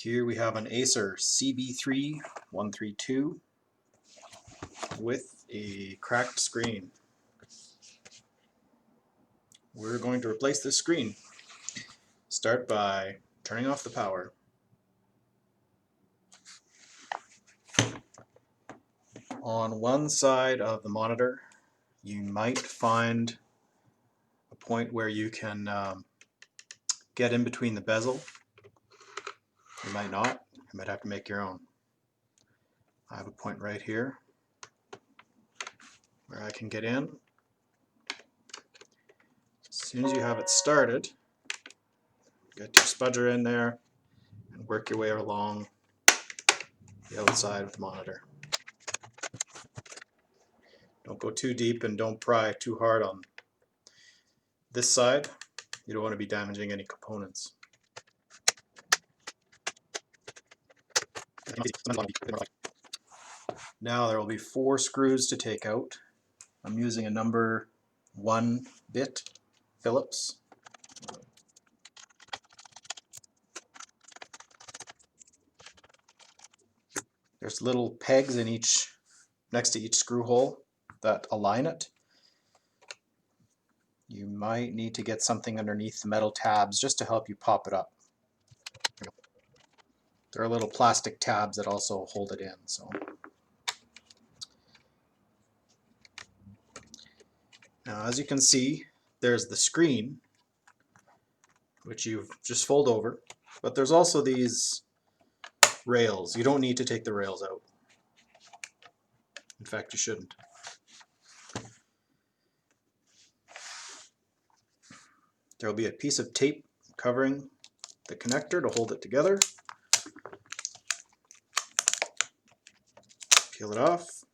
Here we have an Acer CB3-132 with a cracked screen. We're going to replace this screen. Start by turning off the power. On one side of the monitor, you might find a point where you can get in between the bezel. You might not. You might have to make your own. I have a point right here where I can get in. As soon as you have it started, get your spudger in there and work your way along the outside of the monitor. Don't go too deep and don't pry too hard on this side. You don't want to be damaging any components. Now there will be 4 screws to take out. I'm using a number 1 bit Phillips. There's little pegs in next to each screw hole that align it. You might need to get something underneath the metal tabs just to help you pop it up. There are little plastic tabs that also hold it in. So now, as you can see, there's the screen, which you just fold over, but there's also these rails. You don't need to take the rails out. In fact, you shouldn't. There will be a piece of tape covering the connector to hold it together. Peel it off.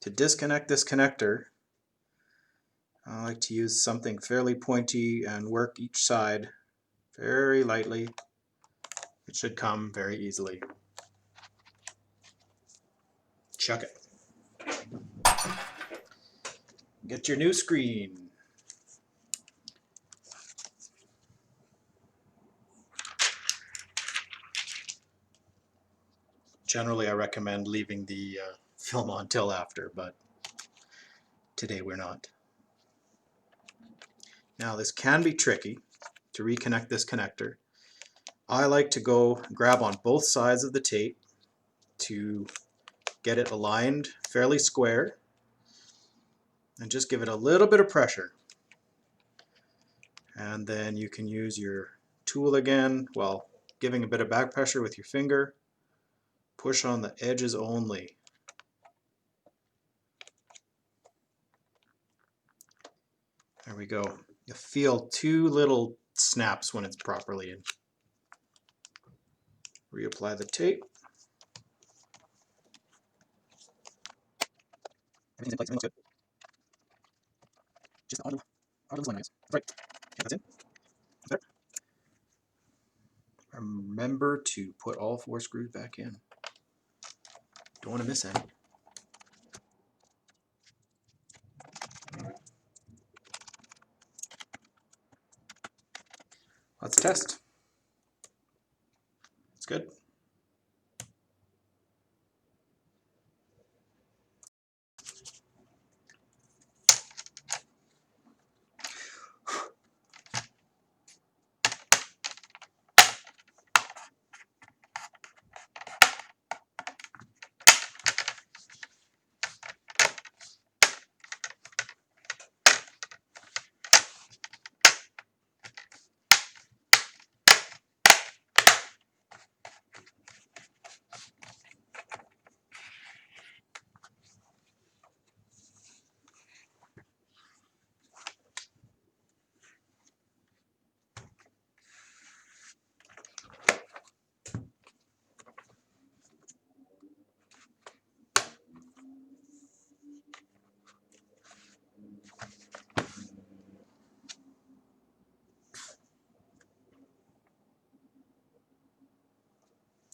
To disconnect this connector, I like to use something fairly pointy and work each side very lightly. It should come very easily. Chuck it. Get your new screen. Generally, I recommend leaving the film on till after, but today we're not. Now, this can be tricky to reconnect this connector. I like to go grab on both sides of the tape to get it aligned fairly square and just give it a little bit of pressure. And then you can use your tool again while giving a bit of back pressure with your finger. Push on the edges only. There we go. You'll feel 2 little snaps when it's properly in. Reapply the tape. Everything's in place. Everything looks good. Just the auto line, I guess. That's right. Yeah, that's in. That's there. Remember to put all 4 screws back in. Don't want to miss any. Let's test. It's good.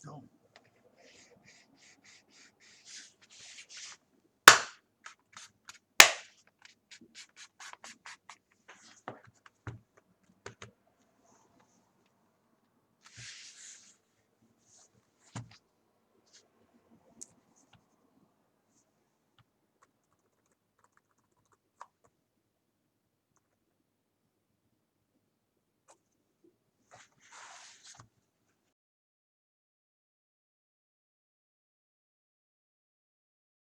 Oh.